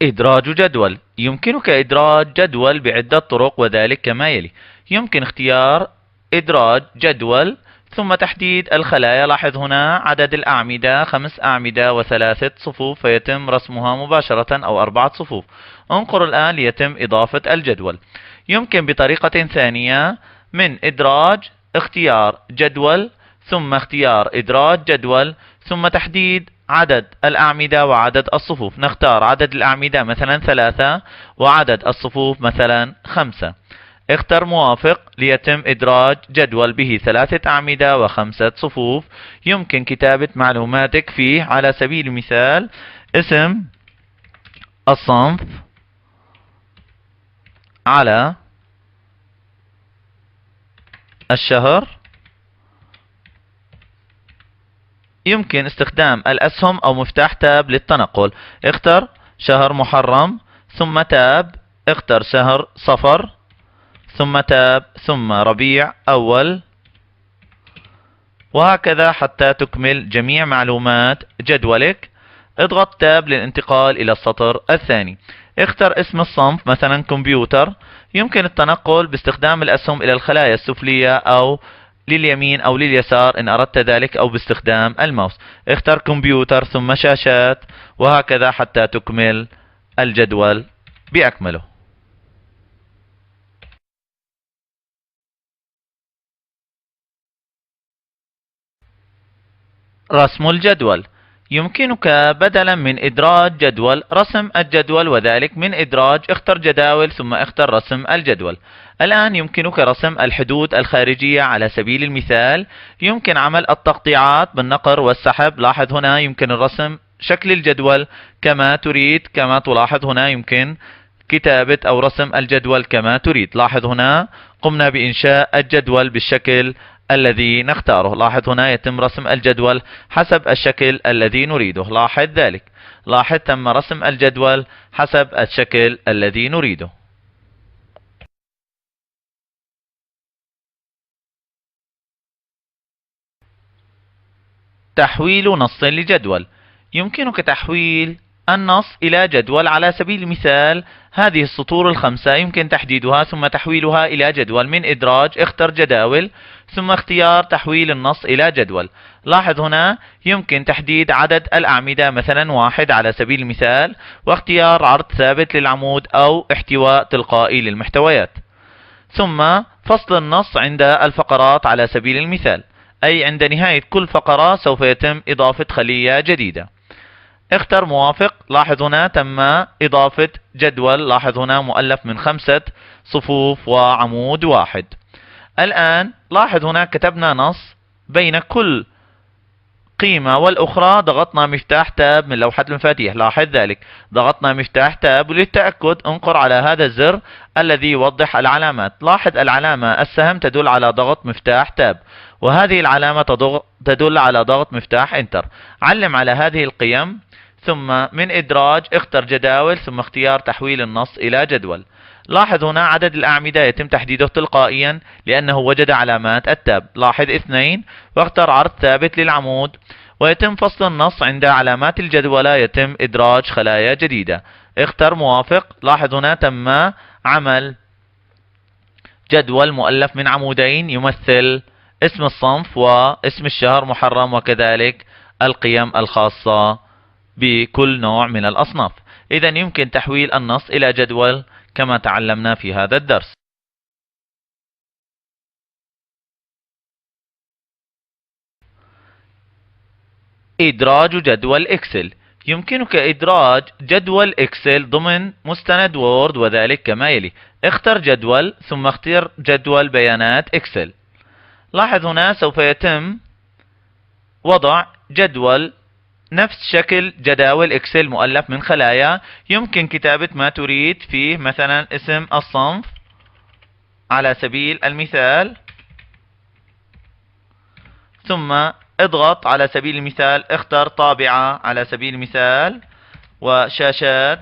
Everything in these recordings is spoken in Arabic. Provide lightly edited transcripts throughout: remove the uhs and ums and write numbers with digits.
إدراج جدول. يمكنك إدراج جدول بعدة طرق وذلك كما يلي. يمكن اختيار إدراج جدول ثم تحديد الخلايا. لاحظ هنا عدد الأعمدة 5 أعمدة و3 صفوف فيتم رسمها مباشرة أو 4 صفوف. انقر الآن ليتم إضافة الجدول. يمكن بطريقة ثانية من إدراج اختيار جدول ثم اختيار إدراج جدول ثم تحديد عدد الأعمدة وعدد الصفوف. نختار عدد الأعمدة مثلا 3 وعدد الصفوف مثلا 5. اختر موافق ليتم إدراج جدول به 3 أعمدة و5 صفوف. يمكن كتابة معلوماتك فيه على سبيل المثال اسم الصنف على الشهر. يمكن استخدام الأسهم أو مفتاح تاب للتنقل. اختر شهر محرم ثم تاب، اختر شهر صفر ثم تاب ثم ربيع أول، وهكذا حتى تكمل جميع معلومات جدولك. اضغط تاب للانتقال إلى السطر الثاني. اختر اسم الصنف مثلا كمبيوتر. يمكن التنقل باستخدام الأسهم إلى الخلايا السفلية أو لليمين أو لليسار إن أردت ذلك أو باستخدام الماوس. اختر كمبيوتر ثم شاشات، وهكذا حتى تكمل الجدول بأكمله. رسم الجدول. يمكنك بدلا من إدراج جدول رسم الجدول وذلك من إدراج. اختر جداول ثم اختر رسم الجدول. الآن يمكنك رسم الحدود الخارجية على سبيل المثال. يمكن عمل التقطيعات بالنقر والسحب. لاحظ هنا يمكن الرسم شكل الجدول كما تريد. كما تلاحظ هنا يمكن كتابة أو رسم الجدول كما تريد. لاحظ هنا قمنا بإنشاء الجدول بالشكل الذي نختاره. لاحظ هنا يتم رسم الجدول حسب الشكل الذي نريده. لاحظ ذلك. لاحظ تم رسم الجدول حسب الشكل الذي نريده. تحويل نص لجدول. يمكنك تحويل النص إلى جدول. على سبيل المثال هذه السطور ال5 يمكن تحديدها ثم تحويلها إلى جدول من إدراج. اختر جداول ثم اختيار تحويل النص إلى جدول. لاحظ هنا يمكن تحديد عدد الأعمدة مثلا 1 على سبيل المثال، واختيار عرض ثابت للعمود أو احتواء تلقائي للمحتويات، ثم فصل النص عند الفقرات على سبيل المثال، أي عند نهاية كل فقرة سوف يتم إضافة خلية جديدة. اختر موافق. لاحظ هنا تم إضافة جدول. لاحظ هنا مؤلف من 5 صفوف وعمود واحد. الآن لاحظ هنا كتبنا نص بين كل قيمة والأخرى. ضغطنا مفتاح تاب من لوحة المفاتيح. لاحظ ذلك. ضغطنا مفتاح تاب، وللتأكد انقر على هذا الزر الذي يوضح العلامات. لاحظ العلامة السهم تدل على ضغط مفتاح تاب، وهذه العلامة تدل على ضغط مفتاح انتر. علم على هذه القيم ثم من إدراج اختر جداول ثم اختيار تحويل النص إلى جدول. لاحظ هنا عدد الأعمدة يتم تحديده تلقائيا لأنه وجد علامات التاب. لاحظ 2 واختر عرض ثابت للعمود، ويتم فصل النص عند علامات الجدولة. يتم إدراج خلايا جديدة. اختر موافق. لاحظ هنا تم عمل جدول مؤلف من عمودين يمثل اسم الصنف واسم الشهر محرم وكذلك القيم الخاصة بكل نوع من الأصناف. إذا يمكن تحويل النص إلى جدول كما تعلمنا في هذا الدرس. إدراج جدول إكسل. يمكنك إدراج جدول إكسل ضمن مستند وورد وذلك كما يلي. اختر جدول ثم اختر جدول بيانات إكسل. لاحظ هنا سوف يتم وضع جدول نفس شكل جداول إكسل مؤلف من خلايا. يمكن كتابة ما تريد فيه مثلا اسم الصنف على سبيل المثال، ثم اضغط على سبيل المثال اختر طابعة على سبيل المثال وشاشات.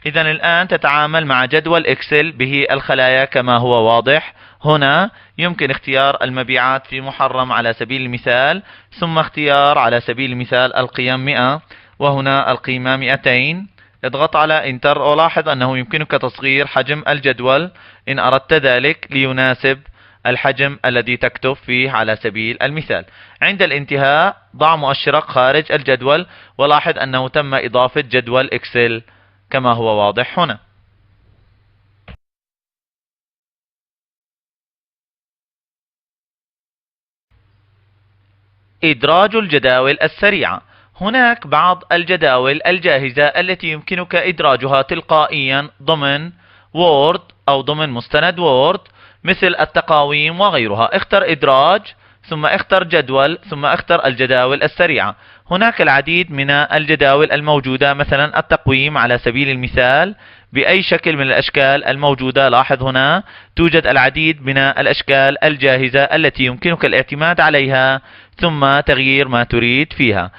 إذا الآن تتعامل مع جدول إكسل به الخلايا كما هو واضح. هنا يمكن اختيار المبيعات في محرم على سبيل المثال، ثم اختيار على سبيل المثال القيم 100 وهنا القيمة 200. اضغط على انتر ولاحظ أنه يمكنك تصغير حجم الجدول إن أردت ذلك ليناسب الحجم الذي تكتب فيه على سبيل المثال. عند الانتهاء ضع مؤشرك خارج الجدول ولاحظ أنه تم إضافة جدول إكسل كما هو واضح هنا. إدراج الجداول السريعة. هناك بعض الجداول الجاهزة التي يمكنك إدراجها تلقائيا ضمن وورد أو ضمن مستند وورد مثل التقاويم وغيرها. اختر إدراج ثم اختر جدول ثم اختر الجداول السريعة. هناك العديد من الجداول الموجودة، مثلا التقويم على سبيل المثال بأي شكل من الأشكال الموجودة. لاحظ هنا توجد العديد من الأشكال الجاهزة التي يمكنك الاعتماد عليها ثم تغيير ما تريد فيها.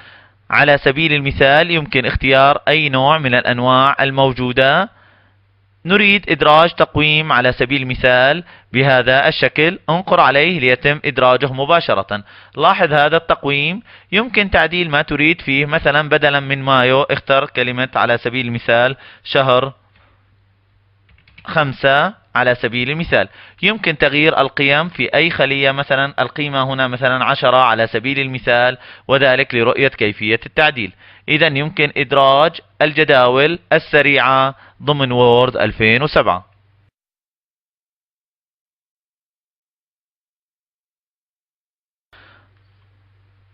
على سبيل المثال يمكن اختيار أي نوع من الأنواع الموجودة. نريد إدراج تقويم على سبيل المثال بهذا الشكل، انقر عليه ليتم إدراجه مباشرة. لاحظ هذا التقويم يمكن تعديل ما تريد فيه، مثلا بدلا من مايو اختر كلمة على سبيل المثال شهر 5 على سبيل المثال. يمكن تغيير القيم في أي خلية، مثلا القيمة هنا مثلا 10 على سبيل المثال، وذلك لرؤية كيفية التعديل. إذا يمكن إدراج الجداول السريعة ضمن وورد 2007.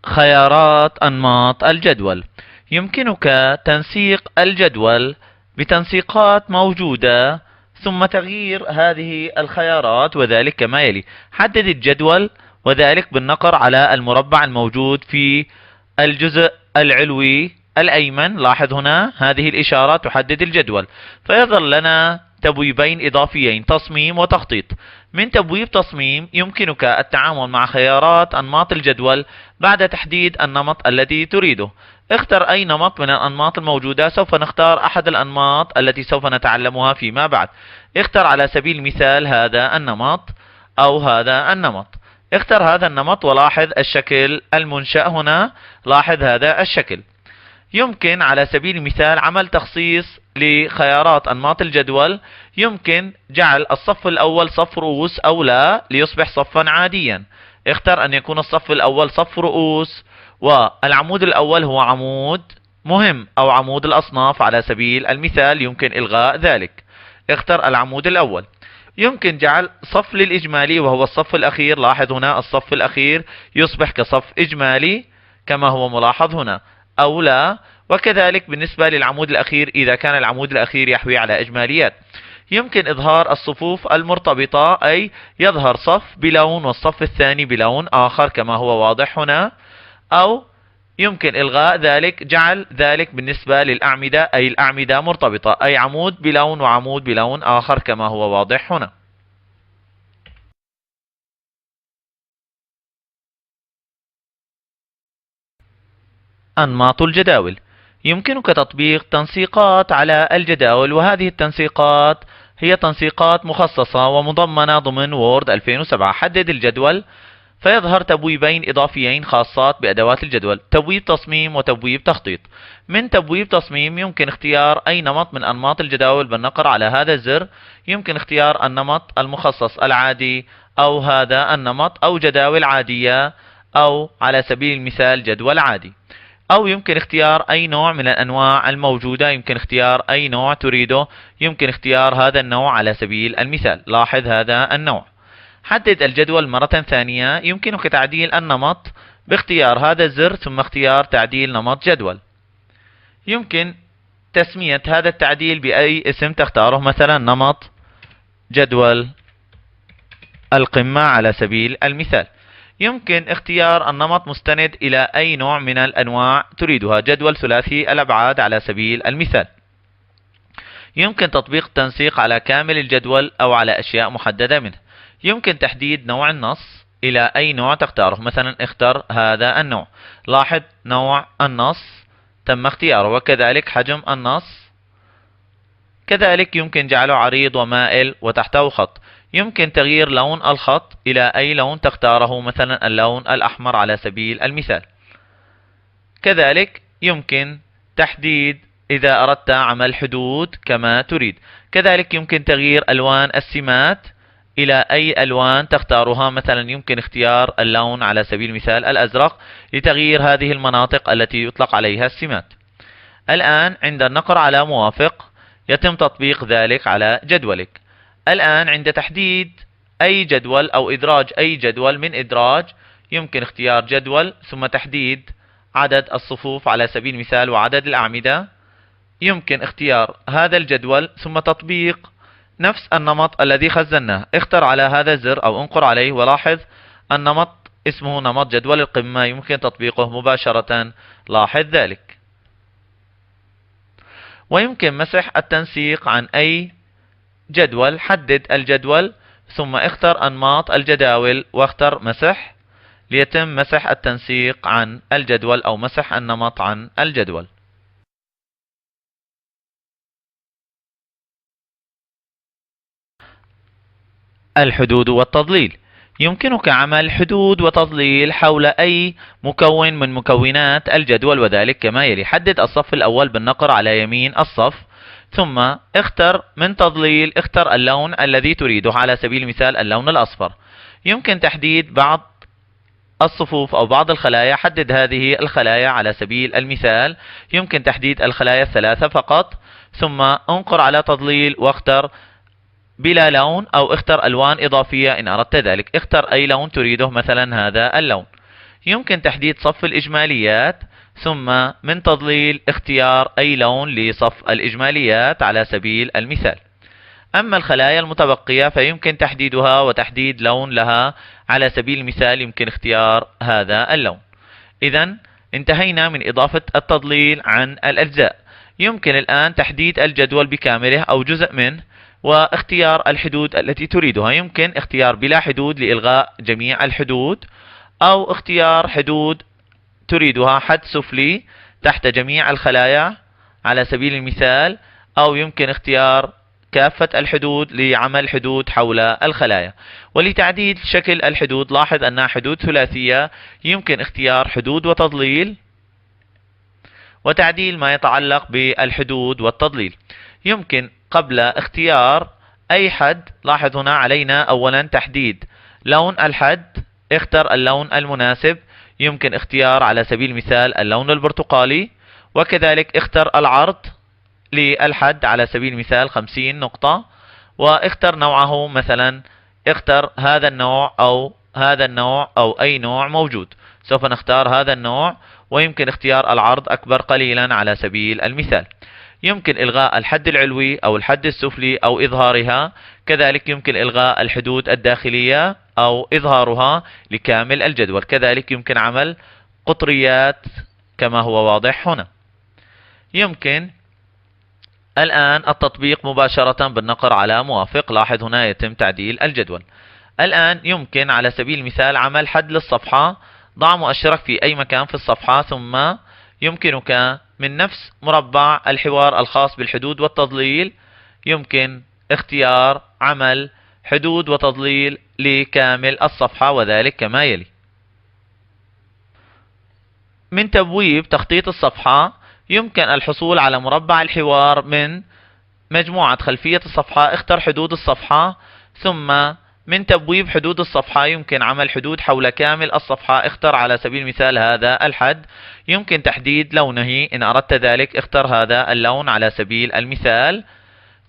خيارات أنماط الجدول. يمكنك تنسيق الجدول بتنسيقات موجودة ثم تغيير هذه الخيارات، وذلك كما يلي: حدد الجدول، وذلك بالنقر على المربع الموجود في الجزء العلوي الأيمن. لاحظ هنا هذه الإشارة تحدد الجدول، فيظهر لنا تبويبين إضافيين: تصميم وتخطيط. من تبويب تصميم يمكنك التعامل مع خيارات أنماط الجدول بعد تحديد النمط الذي تريده. اختر أي نمط من الأنماط الموجودة. سوف نختار أحد الأنماط التي سوف نتعلمها فيما بعد. اختر على سبيل المثال هذا النمط أو هذا النمط. اختر هذا النمط ولاحظ الشكل المنشأ هنا. لاحظ هذا الشكل. يمكن على سبيل المثال عمل تخصيص لخيارات أنماط الجدول. يمكن جعل الصف الأول صف رؤوس أو لا ليصبح صفا عاديا. اختر أن يكون الصف الأول صف رؤوس والعمود الأول هو عمود مهم أو عمود الأصناف على سبيل المثال. يمكن إلغاء ذلك. اختر العمود الأول. يمكن جعل صف للإجمالي وهو الصف الأخير. لاحظ هنا الصف الأخير يصبح كصف إجمالي كما هو ملاحظ هنا أو لا. وكذلك بالنسبة للعمود الأخير إذا كان العمود الأخير يحوي على إجماليات. يمكن إظهار الصفوف المرتبطة، أي يظهر صف بلون والصف الثاني بلون آخر كما هو واضح هنا، أو يمكن إلغاء ذلك، جعل ذلك بالنسبة للأعمدة، أي الأعمدة مرتبطة، أي عمود بلون وعمود بلون آخر كما هو واضح هنا. أنماط الجداول. يمكنك تطبيق تنسيقات على الجداول، وهذه التنسيقات هي تنسيقات مخصصة ومضمنة ضمن وورد 2007. حدد الجدول فيظهر تبويبين إضافيين خاصات بأدوات الجدول: تبويب تصميم وتبويب تخطيط. من تبويب تصميم يمكن اختيار أي نمط من أنماط الجداول بالنقر على هذا الزر. يمكن اختيار النمط المخصص العادي أو هذا النمط أو جداول عادية أو على سبيل المثال جدول عادي، أو يمكن اختيار أي نوع من الأنواع الموجودة. يمكن اختيار أي نوع تريده. يمكن اختيار هذا النوع على سبيل المثال. لاحظ هذا النوع. حدد الجدول مرة ثانية. يمكنك تعديل النمط باختيار هذا الزر ثم اختيار تعديل نمط جدول. يمكن تسمية هذا التعديل بأي اسم تختاره، مثلا نمط جدول القمة على سبيل المثال. يمكن اختيار النمط مستند إلى أي نوع من الأنواع تريدها، جدول ثلاثي الأبعاد على سبيل المثال. يمكن تطبيق التنسيق على كامل الجدول أو على أشياء محددة منه. يمكن تحديد نوع النص إلى أي نوع تختاره، مثلا اختر هذا النوع. لاحظ نوع النص تم اختياره، وكذلك حجم النص. كذلك يمكن جعله عريض ومائل وتحته خط. يمكن تغيير لون الخط إلى أي لون تختاره، مثلا اللون الأحمر على سبيل المثال. كذلك يمكن تحديد إذا أردت عمل حدود كما تريد. كذلك يمكن تغيير ألوان السمات إلى أي ألوان تختارها، مثلا يمكن اختيار اللون على سبيل المثال الأزرق لتغيير هذه المناطق التي يطلق عليها السمات. الآن عند النقر على موافق يتم تطبيق ذلك على جدولك. الآن عند تحديد أي جدول أو إدراج أي جدول من إدراج، يمكن اختيار جدول ثم تحديد عدد الصفوف على سبيل المثال وعدد الأعمدة. يمكن اختيار هذا الجدول ثم تطبيق نفس النمط الذي خزناه. اختر على هذا الزر أو انقر عليه ولاحظ النمط اسمه نمط جدول القمة، يمكن تطبيقه مباشرة، لاحظ ذلك. ويمكن مسح التنسيق عن أي جدول. حدد الجدول ثم اختر أنماط الجداول واختر مسح ليتم مسح التنسيق عن الجدول أو مسح النمط عن الجدول. الحدود والتضليل. يمكنك عمل حدود وتضليل حول أي مكون من مكونات الجدول، وذلك كما يلي. حدد الصف الأول بالنقر على يمين الصف، ثم اختر من تضليل، اختر اللون الذي تريده، على سبيل المثال اللون الأصفر. يمكن تحديد بعض الصفوف أو بعض الخلايا. حدد هذه الخلايا على سبيل المثال، يمكن تحديد الخلايا الثلاثة فقط، ثم انقر على تضليل واختر بلا لون أو اختر ألوان إضافية إن أردت ذلك. اختر أي لون تريده، مثلا هذا اللون. يمكن تحديد صف الإجماليات، ثم من تضليل اختيار أي لون لصف الإجماليات على سبيل المثال. أما الخلايا المتبقية فيمكن تحديدها وتحديد لون لها، على سبيل المثال يمكن اختيار هذا اللون. إذا انتهينا من إضافة التضليل عن الأجزاء. يمكن الآن تحديد الجدول بكامله أو جزء منه واختيار الحدود التي تريدها. يمكن اختيار بلا حدود لإلغاء جميع الحدود، أو اختيار حدود تريدها حد سفلي تحت جميع الخلايا على سبيل المثال، أو يمكن اختيار كافة الحدود لعمل حدود حول الخلايا. ولتعديل شكل الحدود لاحظ أنها حدود ثلاثية. يمكن اختيار حدود وتضليل وتعديل ما يتعلق بالحدود والتضليل. يمكن قبل اختيار أي حد، لاحظ هنا علينا أولا تحديد لون الحد، اختر اللون المناسب. يمكن اختيار على سبيل المثال اللون البرتقالي، وكذلك اختر العرض للحد على سبيل المثال 50 نقطة، واختر نوعه، مثلا اختر هذا النوع أو هذا النوع أو أي نوع موجود. سوف نختار هذا النوع، ويمكن اختيار العرض أكبر قليلا على سبيل المثال. يمكن إلغاء الحد العلوي أو الحد السفلي أو إظهارها. كذلك يمكن إلغاء الحدود الداخلية أو إظهارها لكامل الجدول. كذلك يمكن عمل قطريات كما هو واضح هنا. يمكن الآن التطبيق مباشرة بالنقر على موافق. لاحظ هنا يتم تعديل الجدول. الآن يمكن على سبيل المثال عمل حد للصفحة. ضع مؤشرك في أي مكان في الصفحة، ثم يمكنك من نفس مربع الحوار الخاص بالحدود والتضليل يمكن اختيار عمل حدود وتضليل لكامل الصفحة، وذلك كما يلي. من تبويب تخطيط الصفحة يمكن الحصول على مربع الحوار من مجموعة خلفية الصفحة. اختر حدود الصفحة، ثم من تبويب حدود الصفحة يمكن عمل حدود حول كامل الصفحة. اختر على سبيل المثال هذا الحد. يمكن تحديد لونه إن أردت ذلك. اختر هذا اللون على سبيل المثال،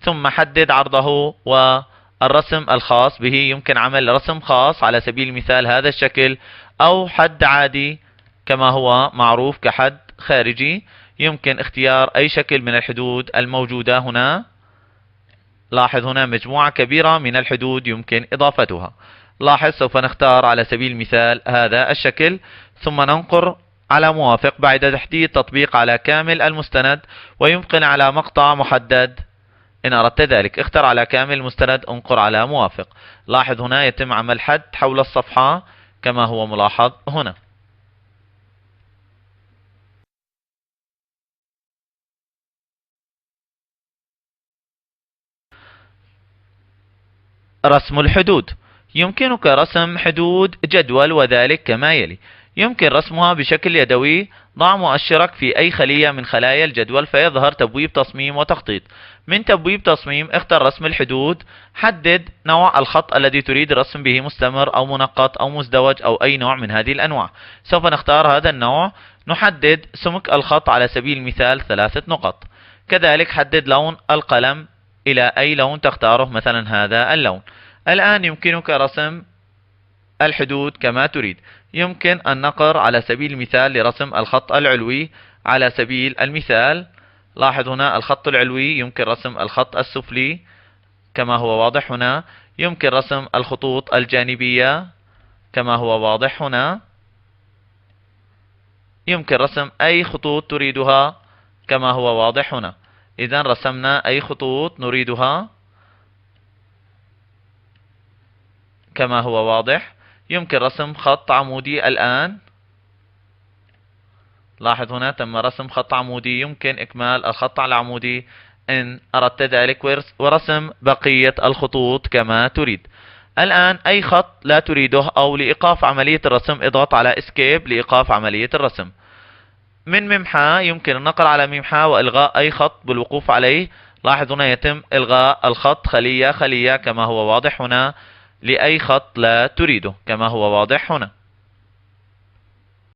ثم حدد عرضه والرسم الخاص به. يمكن عمل رسم خاص على سبيل المثال هذا الشكل، أو حد عادي كما هو معروف كحد خارجي. يمكن اختيار أي شكل من الحدود الموجودة هنا. لاحظ هنا مجموعة كبيرة من الحدود يمكن إضافتها. لاحظ سوف نختار على سبيل المثال هذا الشكل، ثم ننقر على موافق بعد تحديد تطبيق على كامل المستند، ويمكن على مقطع محدد إن أردت ذلك. اختر على كامل المستند، انقر على موافق. لاحظ هنا يتم عمل حد حول الصفحة كما هو ملاحظ هنا. رسم الحدود. يمكنك رسم حدود جدول، وذلك كما يلي. يمكن رسمها بشكل يدوي. ضع مؤشرك في أي خلية من خلايا الجدول فيظهر تبويب تصميم وتخطيط. من تبويب تصميم اختر رسم الحدود. حدد نوع الخط الذي تريد الرسم به، مستمر أو منقط أو مزدوج أو أي نوع من هذه الأنواع. سوف نختار هذا النوع. نحدد سمك الخط على سبيل المثال 3 نقط. كذلك حدد لون القلم إلى أي لون تختاره، مثلا هذا اللون. الآن يمكنك رسم الحدود كما تريد. يمكن النقر على سبيل المثال لرسم الخط العلوي على سبيل المثال. لاحظ هنا الخط العلوي، يمكن رسم الخط السفلي كما هو واضح هنا. يمكن رسم الخطوط الجانبية كما هو واضح هنا. يمكن رسم أي خطوط تريدها كما هو واضح هنا. إذا رسمنا أي خطوط نريدها كما هو واضح. يمكن رسم خط عمودي الآن. لاحظ هنا تم رسم خط عمودي. يمكن إكمال الخط العمودي إن أردت ذلك، ورسم بقية الخطوط كما تريد. الآن أي خط لا تريده أو لإيقاف عملية الرسم اضغط على اسكيب لإيقاف عملية الرسم. من ممحى يمكن النقر على ممحى وإلغاء أي خط بالوقوف عليه. لاحظ هنا يتم إلغاء الخط خلية خلية كما هو واضح هنا لأي خط لا تريده كما هو واضح هنا.